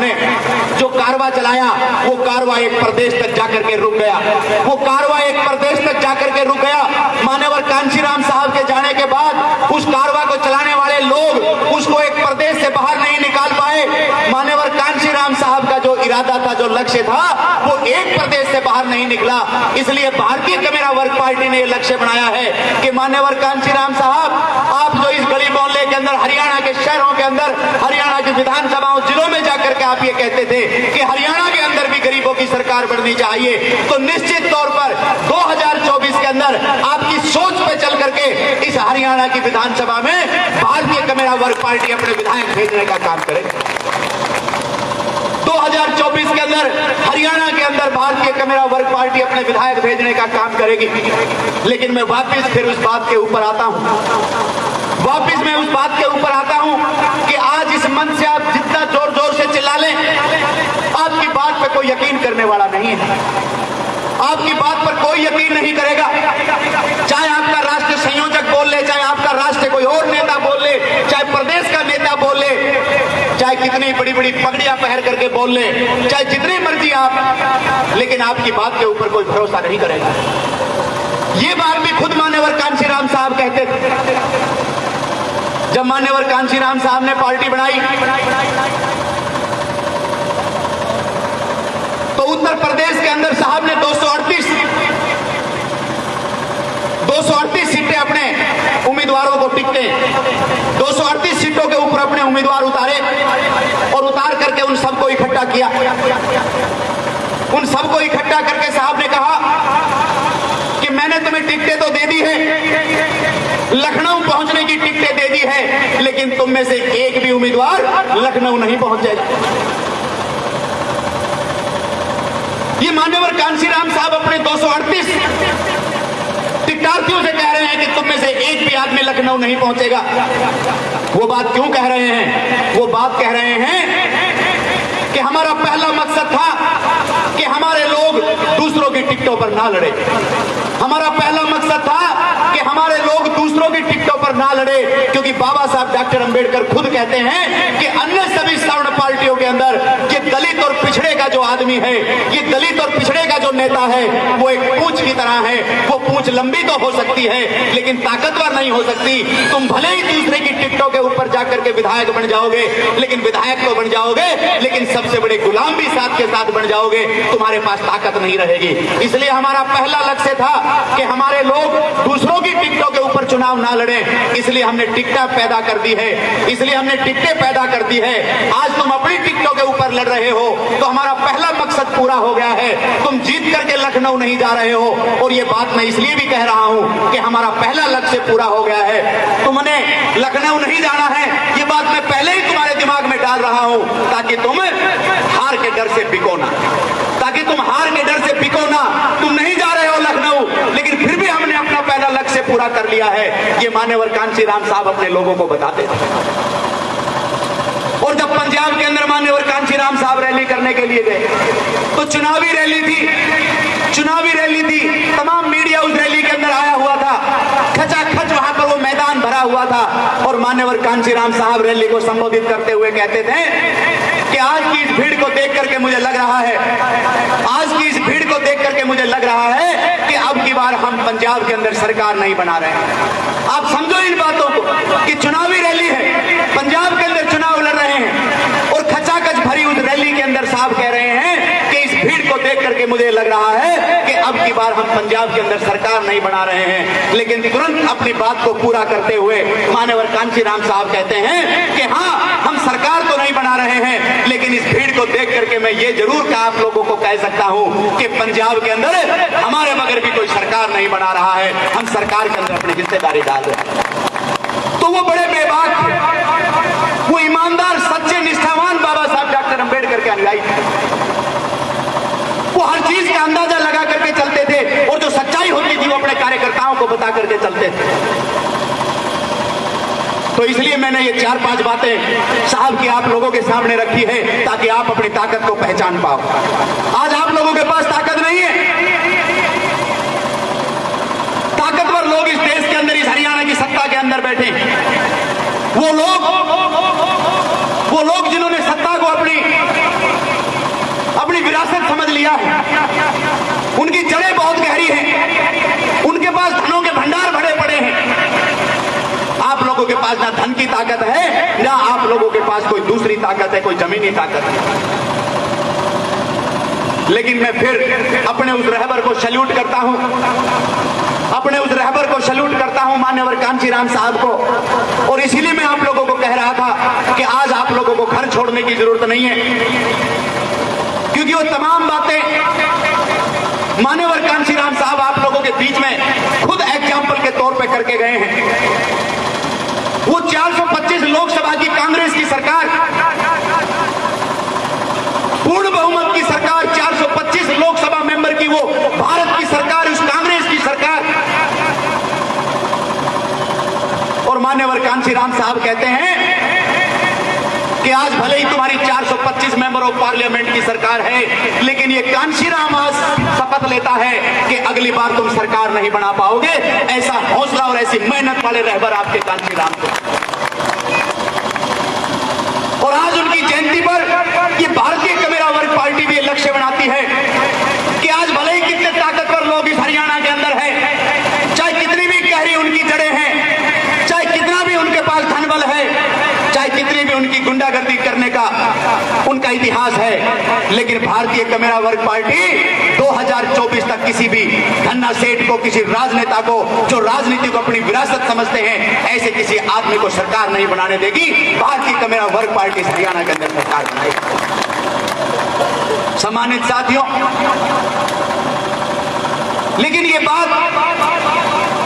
ने जो कारवा चलाया वो कारवा एक प्रदेश तक जाकर के रुक गया, वो कारवा एक प्रदेश तक जाकर के रुक गया। मान्यवर कांशीराम साहब के जाने के बाद उस कारवा को चलाने वाले लोग उसको एक प्रदेश से बाहर नहीं निकाल पाए। मान्यवर कांशीराम साहब का जो इरादा था, जो लक्ष्य था, वो एक प्रदेश से बाहर नहीं निकला। इसलिए भारतीय कमेरा वर्ग पार्टी ने यह लक्ष्य बनाया है कि मान्यवर कांशीराम साहब, आप जो इस गली मोहल्ले के अंदर, हरियाणा के शहरों के अंदर, हरियाणा की विधानसभाओं, जिलों में जाकर के आप ये कहते थे कि हरियाणा के अंदर भी गरीबों की सरकार बननी चाहिए, तो निश्चित तौर पर 2024 के अंदर आपकी सोच पे चल करके इस हरियाणा की विधानसभा में भारतीय कमेरा वर्ग पार्टी अपने विधायक भेजने का काम करेगी। 2024 के अंदर हरियाणा के अंदर भारतीय कमेरा वर्ग पार्टी अपने विधायक भेजने का काम करेगी। लेकिन मैं वापस फिर उस बात के ऊपर आता हूं, कि आज इस मंच से आप जितना जोर जोर से चिल्ला लें, आपकी बात पे कोई यकीन करने वाला नहीं है, आपकी बात पर कोई यकीन नहीं करेगा। चाहे आपका राष्ट्रीय संयोजक बोल ले, चाहे आपका राष्ट्रीय कोई और नेता बोल ले, चाहे प्रदेश का नेता बोल ले, चाहे कितनी बड़ी बड़ी पगड़ियां पहन करके बोल ले, चाहे जितनी मर्जी आप, लेकिन आपकी बात के ऊपर कोई भरोसा नहीं करेगा। ये बात भी खुद मान्यवर कांशीराम साहब कहते थे। जब मान्यवर कांशीराम साहब ने पार्टी बनाई तो उत्तर प्रदेश के अंदर साहब ने 238 सीटें अपने उम्मीदवारों को टिकटे 238 सीटों के ऊपर अपने उम्मीदवार उतारे और उतार करके उन सबको इकट्ठा किया। उन सबको इकट्ठा करके साहब ने कहा कि मैंने तुम्हें टिकटें तो दे दी है, लखनऊ पहुंचने की टिकटें दे दी है, लेकिन तुम में से एक भी उम्मीदवार लखनऊ नहीं पहुंच जाएगा। ये मान्यवर कांशीराम साहब अपने 238 टिकटार्थियों से कह रहे हैं कि तुम में से एक भी आदमी लखनऊ नहीं पहुंचेगा। वो बात क्यों कह रहे हैं? वो बात कह रहे हैं कि हमारा पहला मकसद था कि हमारे लोग दूसरों की टिकटों पर ना लड़े। हमारा पहला मकसद था कि हमारे लोग दूसरों की टिकटों पर ना लड़े, क्योंकि बाबा साहब डॉक्टर अंबेडकर खुद कहते हैं कि अन्य सभी सवर्ण पार्टियों के अंदर ये दलित और पिछड़े का जो आदमी है, ये दलित और पिछड़े का जो नेता है, वो एक पूंछ की तरह है। वो पूंछ लंबी तो हो सकती है लेकिन ताकतवर नहीं हो सकती। तुम भले ही दूसरे की टिकटों के ऊपर जाकर के विधायक बन जाओगे, लेकिन विधायक तो बन जाओगे, लेकिन सबसे बड़े गुलाम भी साथ के साथ बन जाओगे, तुम्हारे पास ताकत नहीं रहेगी। इसलिए हमारा पहला लक्ष्य था कि हमारे लोग दूसरों की टिकटों के ऊपर चुनाव ना लड़े। इसलिए हमने टिकटें पैदा कर दी है, आज तुम अपनी टिकटों के ऊपर लड़ रहे हो तो हमारा पहला मकसद पूरा हो गया है। तुम जीत करके लखनऊ नहीं जा रहे हो, और ये बात मैं इसलिए भी कह रहा हूं कि हमारा पहला लक्ष्य पूरा हो गया है। तुमने लखनऊ नहीं जाना है, ये बात मैं पहले ही तुम्हारे दिमाग में डाल रहा हूं, ताकि तुम हार के डर से बिको ना, तुम नहीं जा रहे हो लखनऊ, लेकिन फिर भी हमने अपना पहला लक्ष्य पूरा कर लिया है। ये मान्यवर कांशीराम साहब अपने लोगों को बताते थे। और जब पंजाब के अंदर मान्यवर कांशीराम साहब रैली करने के लिए गए तो चुनावी रैली थी, तमाम मीडिया उस रैली के अंदर आया हुआ था, खचाखच वहां पर वो मैदान भरा हुआ था। और मान्यवर कांशीराम साहब रैली को संबोधित करते हुए कहते थे कि आज की इस भीड़ को देख करके मुझे लग रहा है कि अब की बार हम पंजाब के अंदर सरकार नहीं बना रहे हैं। आप समझो इन बातों को कि चुनावी रैली है, पंजाब के अंदर चुनाव लड़ रहे हैं, और खचाखच भरी उस रैली के अंदर साहब कह रहे हैं कि इस भीड़ को देख करके मुझे लग रहा है कि अब की बार हम पंजाब के अंदर सरकार नहीं बना रहे हैं। लेकिन तुरंत अपनी बात को पूरा करते हुए मान्यवर कांशीराम साहब कहते हैं कि हाँ, हम सरकार तो नहीं बना रहे हैं, लेकिन इस भीड़ को देख करके मैं ये जरूर आप लोगों को कह सकता हूं कि पंजाब के अंदर हमारे बगैर भी कोई सरकार नहीं बना रहा है, हम सरकार के अंदर अपनी हिस्सेदारी डाल रहे हैं। तो वो बड़े बेबाक थे, वो ईमानदार, सच्चे, निष्ठावान बाबा साहब डॉक्टर अंबेडकर के अनुयायी थे। वो हर चीज का अंदाजा लगा करके चलते थे, और जो सच्चाई होती थी वो अपने कार्यकर्ताओं को बता करके चलते थे। तो इसलिए मैंने ये 4-5 बातें साहब की आप लोगों के सामने रखी है, ताकि आप अपनी ताकत को पहचान पाओ। आज आप लोगों के पास ताकत नहीं है। ताकतवर लोग इस देश के अंदर, इस हरियाणा की सत्ता के अंदर बैठे, वो लोग जिन्होंने सत्ता को अपनी विरासत समझ लिया है, उनकी जड़ें बहुत गहरी हैं, उनके पास धनों के भंडार भरे पड़े हैं। आप लोगों के पास ना धन की ताकत है, ना आप लोगों के पास कोई दूसरी ताकत है, कोई जमीनी ताकत है। लेकिन मैं फिर अपने उस रहबर को सैल्यूट करता हूं, अपने उस रहबर को सैल्यूट करता हूं, मान्यवर कांचीराम साहब को। और इसीलिए मैं आप लोगों को कह रहा था कि आज आप लोगों को घर छोड़ने की जरूरत नहीं है, क्योंकि वो तमाम बातें मान्यवर कांचीराम साहब आप लोगों के बीच में खुद एग्जाम्पल के तौर पे करके गए हैं। वो 425 लोकसभा की कांग्रेस की सरकार, पूर्ण बहुमत की सरकार, 425 लोकसभा मेंबर की वो भारत की सरकार, उस कांग्रेस की सरकार। और मान्यवर कांचीराम साहब कहते हैं कि आज भले ही तुम्हारी 425 मेंबर ऑफ पार्लियामेंट की सरकार है, लेकिन ये कांचीराम आज शपथ लेता है कि अगली बार तुम सरकार नहीं बना पाओगे। ऐसा हौसला और ऐसी मेहनत वाले रहबर आपके कांचीराम को। और आज उनकी जयंती पर ये भारतीय कमेरा वर्ग पार्टी भी लक्ष्य बनाती है कि आज भले ही कितने ताकतवर लोग इस हरियाणा के अंदर हैं, चाहे कितनी भी गहरी उनकी जड़ें हैं, चाहे कितना भी उनके पास धनबल है, चाहे कितनी भी उनकी गुंडागर्दी करने का उनका इतिहास है, लेकिन भारतीय कमेरा वर्ग पार्टी 2024 तक किसी भी धन्ना सेठ को, किसी राजनेता को जो राजनीति को अपनी विरासत समझते हैं, ऐसे किसी आदमी को सरकार नहीं बनाने देगी। भारतीय कमेरा वर्ग पार्टी हरियाणा के अंदर सरकार बनाएगी। सम्मानित साथियों, लेकिन ये बात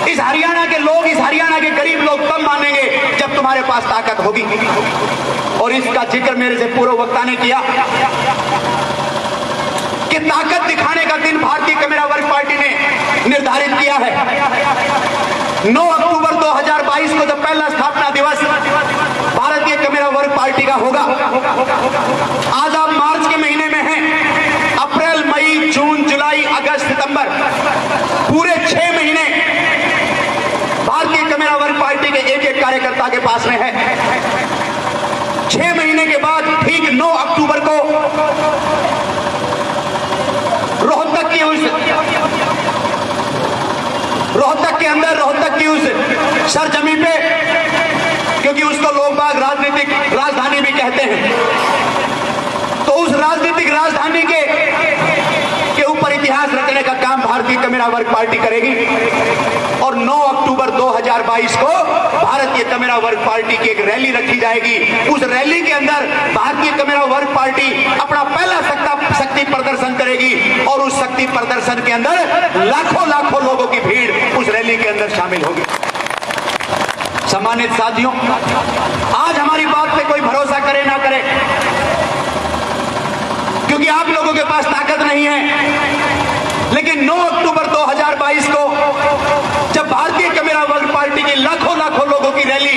इस हरियाणा के लोग, इस हरियाणा के गरीब लोग तब मानेंगे जब तुम्हारे पास ताकत होगी। और इसका जिक्र मेरे से पूर्व वक्ता ने किया कि ताकत दिखाने का दिन भारतीय कमेरा वर्ग पार्टी ने निर्धारित किया है। 9 अक्टूबर 2022 को जब पहला स्थापना दिवस भारतीय कमेरा वर्ग पार्टी का होगा, आज आप मार्च के महीने में हैं, अप्रैल, मई, जून, जुलाई, अगस्त, सितंबर, पूरे 6 महीने भारतीय कमेरा वर्ग पार्टी के एक एक कार्यकर्ता के पास में है। 6 महीने के बाद ठीक 9 अक्टूबर को रोहतक की उस सरजमी पे, क्योंकि उसको लोग बाग राजनीतिक राजधानी भी कहते हैं, तो उस राजनीतिक राजधानी के ऊपर इतिहास रखने का काम भारतीय कमेरा वर्ग पार्टी करेगी। और 9 अक्टूबर 2022 को भारतीय कमेरा वर्ग पार्टी की एक रैली रखी जाएगी। उस रैली के अंदर भारतीय कमेरा वर्ग पार्टी अपना पहला शक्ति प्रदर्शन करेगी, और उस शक्ति प्रदर्शन के अंदर लाखों लाखों लोगों की भीड़ उस रैली के अंदर शामिल होगी। सम्मानित साथियों, आज हमारी बात पे कोई भरोसा करे ना करे, क्योंकि आप लोगों के पास ताकत नहीं है, लेकिन 9 अक्टूबर 2022 को जब भारतीय कमेरा वर्ग पार्टी की लाखों लाखों लोगों की रैली